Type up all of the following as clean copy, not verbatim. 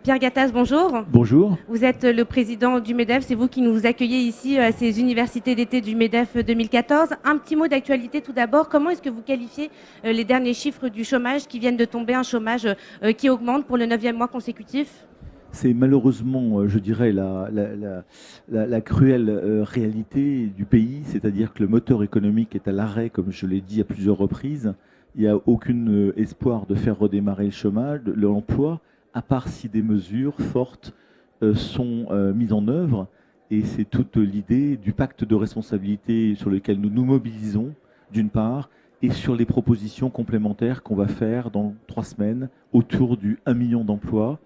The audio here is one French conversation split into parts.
Pierre Gattaz, bonjour. Bonjour. Vous êtes le président du MEDEF, c'est vous qui nous accueillez ici à ces universités d'été du MEDEF 2014. Un petit mot d'actualité tout d'abord. Comment est-ce que vous qualifiez les derniers chiffres du chômage qui viennent de tomber, un chômage qui augmente pour le 9e mois consécutif? C'est malheureusement, je dirais, la cruelle réalité du pays, c'est-à-dire que le moteur économique est à l'arrêt, comme je l'ai dit à plusieurs reprises. Il n'y a aucun espoir de faire redémarrer le chômage, l'emploi, à part si des mesures fortes sont mises en œuvre. Et c'est toute l'idée du pacte de responsabilité sur lequel nous nous mobilisons, d'une part, et sur les propositions complémentaires qu'on va faire dans 3 semaines autour du 1 million d'emplois.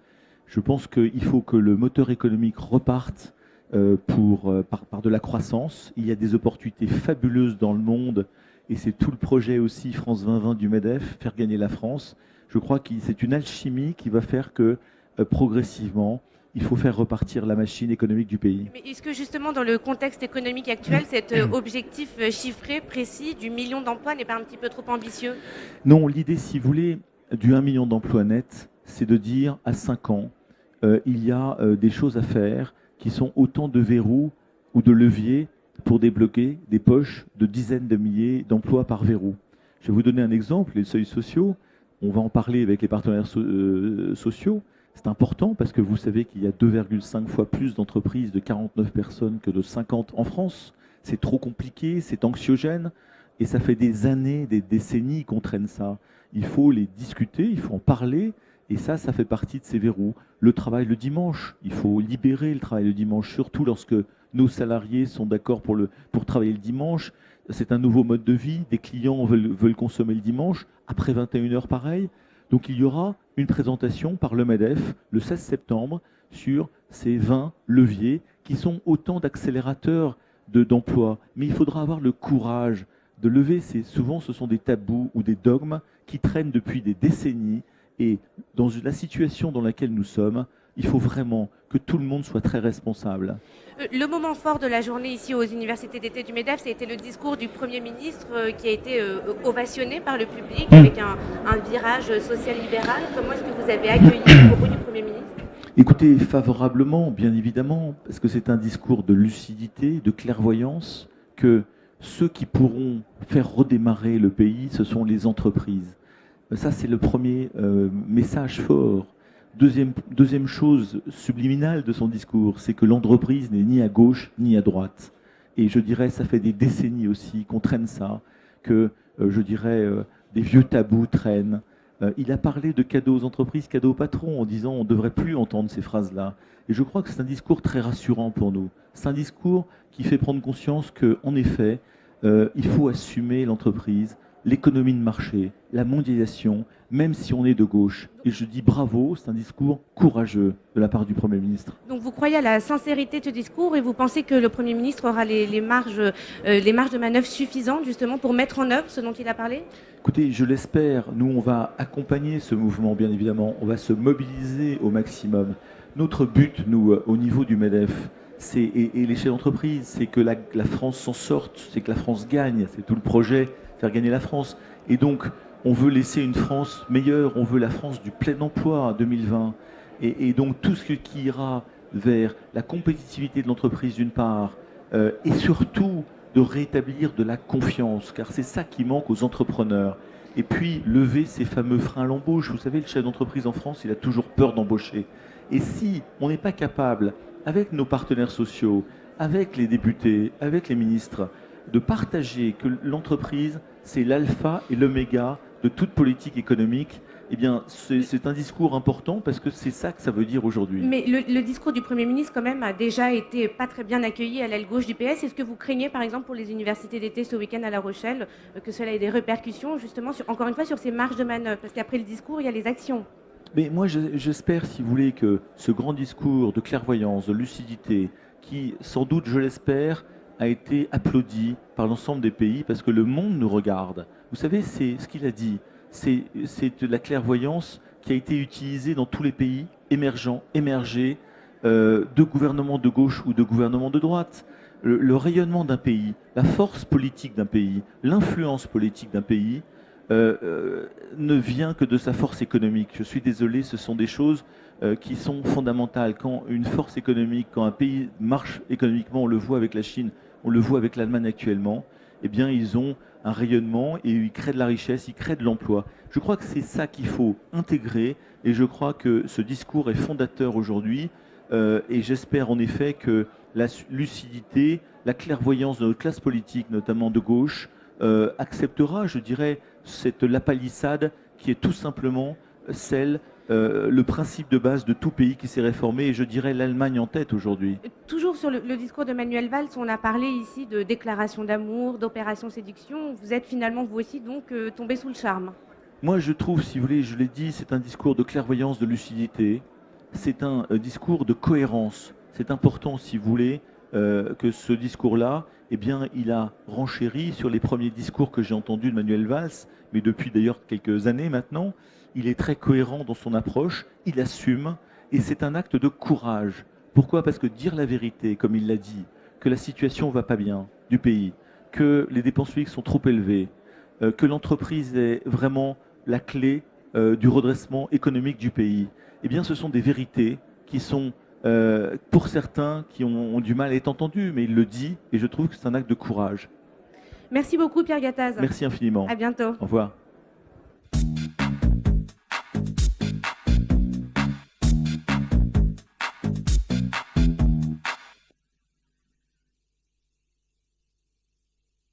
Je pense qu'il faut que le moteur économique reparte par de la croissance. Il y a des opportunités fabuleuses dans le monde et c'est tout le projet aussi France 2020 du MEDEF, faire gagner la France. Je crois que c'est une alchimie qui va faire que progressivement, il faut faire repartir la machine économique du pays. Mais est-ce que justement dans le contexte économique actuel, cet objectif chiffré, précis du million d'emplois n'est pas un petit peu trop ambitieux? Non, l'idée, si vous voulez, du 1 million d'emplois nets, c'est de dire à 5 ans, il y a des choses à faire qui sont autant de verrous ou de leviers pour débloquer des poches de dizaines de milliers d'emplois par verrou. Je vais vous donner un exemple, les seuils sociaux. On va en parler avec les partenaires sociaux. C'est important parce que vous savez qu'il y a 2,5 fois plus d'entreprises de 49 personnes que de 50 en France. C'est trop compliqué, c'est anxiogène et ça fait des années, des décennies qu'on traîne ça. Il faut les discuter, il faut en parler. Et ça fait partie de ces verrous. Le travail le dimanche, il faut libérer le travail le dimanche, surtout lorsque nos salariés sont d'accord pour travailler le dimanche. C'est un nouveau mode de vie, des clients veulent consommer le dimanche, après 21 heures pareil. Donc il y aura une présentation par le MEDEF le 16 septembre sur ces 20 leviers qui sont autant d'accélérateurs d'emploi. Mais il faudra avoir le courage de lever, souvent ce sont des tabous ou des dogmes qui traînent depuis des décennies. Et dans la situation dans laquelle nous sommes, il faut vraiment que tout le monde soit très responsable. Le moment fort de la journée ici aux universités d'été du MEDEF, ça a été le discours du Premier ministre qui a été ovationné par le public avec un virage social-libéral. Comment est-ce que vous avez accueilli le propos du Premier ministre? Écoutez, favorablement, bien évidemment, parce que c'est un discours de lucidité, de clairvoyance, que ceux qui pourront faire redémarrer le pays, ce sont les entreprises. Ça, c'est le premier message fort. Deuxième chose subliminale de son discours, c'est que l'entreprise n'est ni à gauche ni à droite. Et je dirais, ça fait des décennies aussi qu'on traîne ça, que je dirais, des vieux tabous traînent. Il a parlé de cadeaux aux entreprises, cadeaux aux patrons, en disant on ne devrait plus entendre ces phrases-là. Et je crois que c'est un discours très rassurant pour nous. C'est un discours qui fait prendre conscience qu'en effet, il faut assumer l'entreprise, l'économie de marché, la mondialisation, même si on est de gauche. Et je dis bravo, c'est un discours courageux de la part du Premier ministre. Donc vous croyez à la sincérité de ce discours et vous pensez que le Premier ministre aura les marges de manœuvre suffisantes justement pour mettre en œuvre ce dont il a parlé? Écoutez, je l'espère. Nous, on va accompagner ce mouvement, bien évidemment. On va se mobiliser au maximum. Notre but, nous, au niveau du MEDEF, et les chefs d'entreprise, c'est que la France s'en sorte, c'est que la France gagne. C'est tout le projet, faire gagner la France. Et donc, on veut laisser une France meilleure, on veut la France du plein emploi en 2020. Et donc, tout ce qui ira vers la compétitivité de l'entreprise, d'une part, et surtout de rétablir de la confiance, car c'est ça qui manque aux entrepreneurs. Et puis, lever ces fameux freins à l'embauche. Vous savez, le chef d'entreprise en France, il a toujours peur d'embaucher. Et si on n'est pas capable, avec nos partenaires sociaux, avec les députés, avec les ministres, de partager que l'entreprise, c'est l'alpha et l'oméga de toute politique économique, eh bien, c'est un discours important parce que c'est ça que ça veut dire aujourd'hui. Mais le discours du Premier ministre, quand même, a déjà été pas très bien accueilli à l'aile gauche du PS. Est-ce que vous craignez, par exemple, pour les universités d'été ce week-end à La Rochelle, que cela ait des répercussions, justement, encore une fois, sur ces marges de manœuvre? Parce qu'après le discours, il y a les actions. Mais moi, j'espère, si vous voulez, que ce grand discours de clairvoyance, de lucidité, qui, sans doute, je l'espère, a été applaudi par l'ensemble des pays parce que le monde nous regarde. Vous savez, c'est ce qu'il a dit. C'est de la clairvoyance qui a été utilisée dans tous les pays émergents, émergés, de gouvernements de gauche ou de gouvernements de droite. Le rayonnement d'un pays, la force politique d'un pays, l'influence politique d'un pays ne vient que de sa force économique. Je suis désolé, ce sont des choses qui sont fondamentales. Quand une force économique, quand un pays marche économiquement, on le voit avec la Chine, on le voit avec l'Allemagne actuellement, eh bien ils ont un rayonnement et ils créent de la richesse, ils créent de l'emploi. Je crois que c'est ça qu'il faut intégrer et je crois que ce discours est fondateur aujourd'hui et j'espère en effet que la lucidité, la clairvoyance de notre classe politique, notamment de gauche, acceptera, je dirais, cette lapalissade qui est tout simplement celle, le principe de base de tout pays qui s'est réformé, et je dirais l'Allemagne en tête aujourd'hui. Toujours sur le discours de Manuel Valls, on a parlé ici de déclaration d'amour, d'opération séduction. Vous êtes finalement, vous aussi, donc tombé sous le charme. Moi, je trouve, si vous voulez, je l'ai dit, c'est un discours de clairvoyance, de lucidité, c'est un discours de cohérence. C'est important, si vous voulez, que ce discours-là, eh bien, il a renchéri sur les premiers discours que j'ai entendus de Manuel Valls, mais depuis d'ailleurs quelques années maintenant. Il est très cohérent dans son approche, il assume, et c'est un acte de courage. Pourquoi? Parce que dire la vérité, comme il l'a dit, que la situation ne va pas bien du pays, que les dépenses publiques sont trop élevées, que l'entreprise est vraiment la clé du redressement économique du pays, eh bien, ce sont des vérités qui sont, pour certains, qui ont du mal à être entendues, mais il le dit, et je trouve que c'est un acte de courage. Merci beaucoup, Pierre Gattaz. Merci infiniment. À bientôt. Au revoir.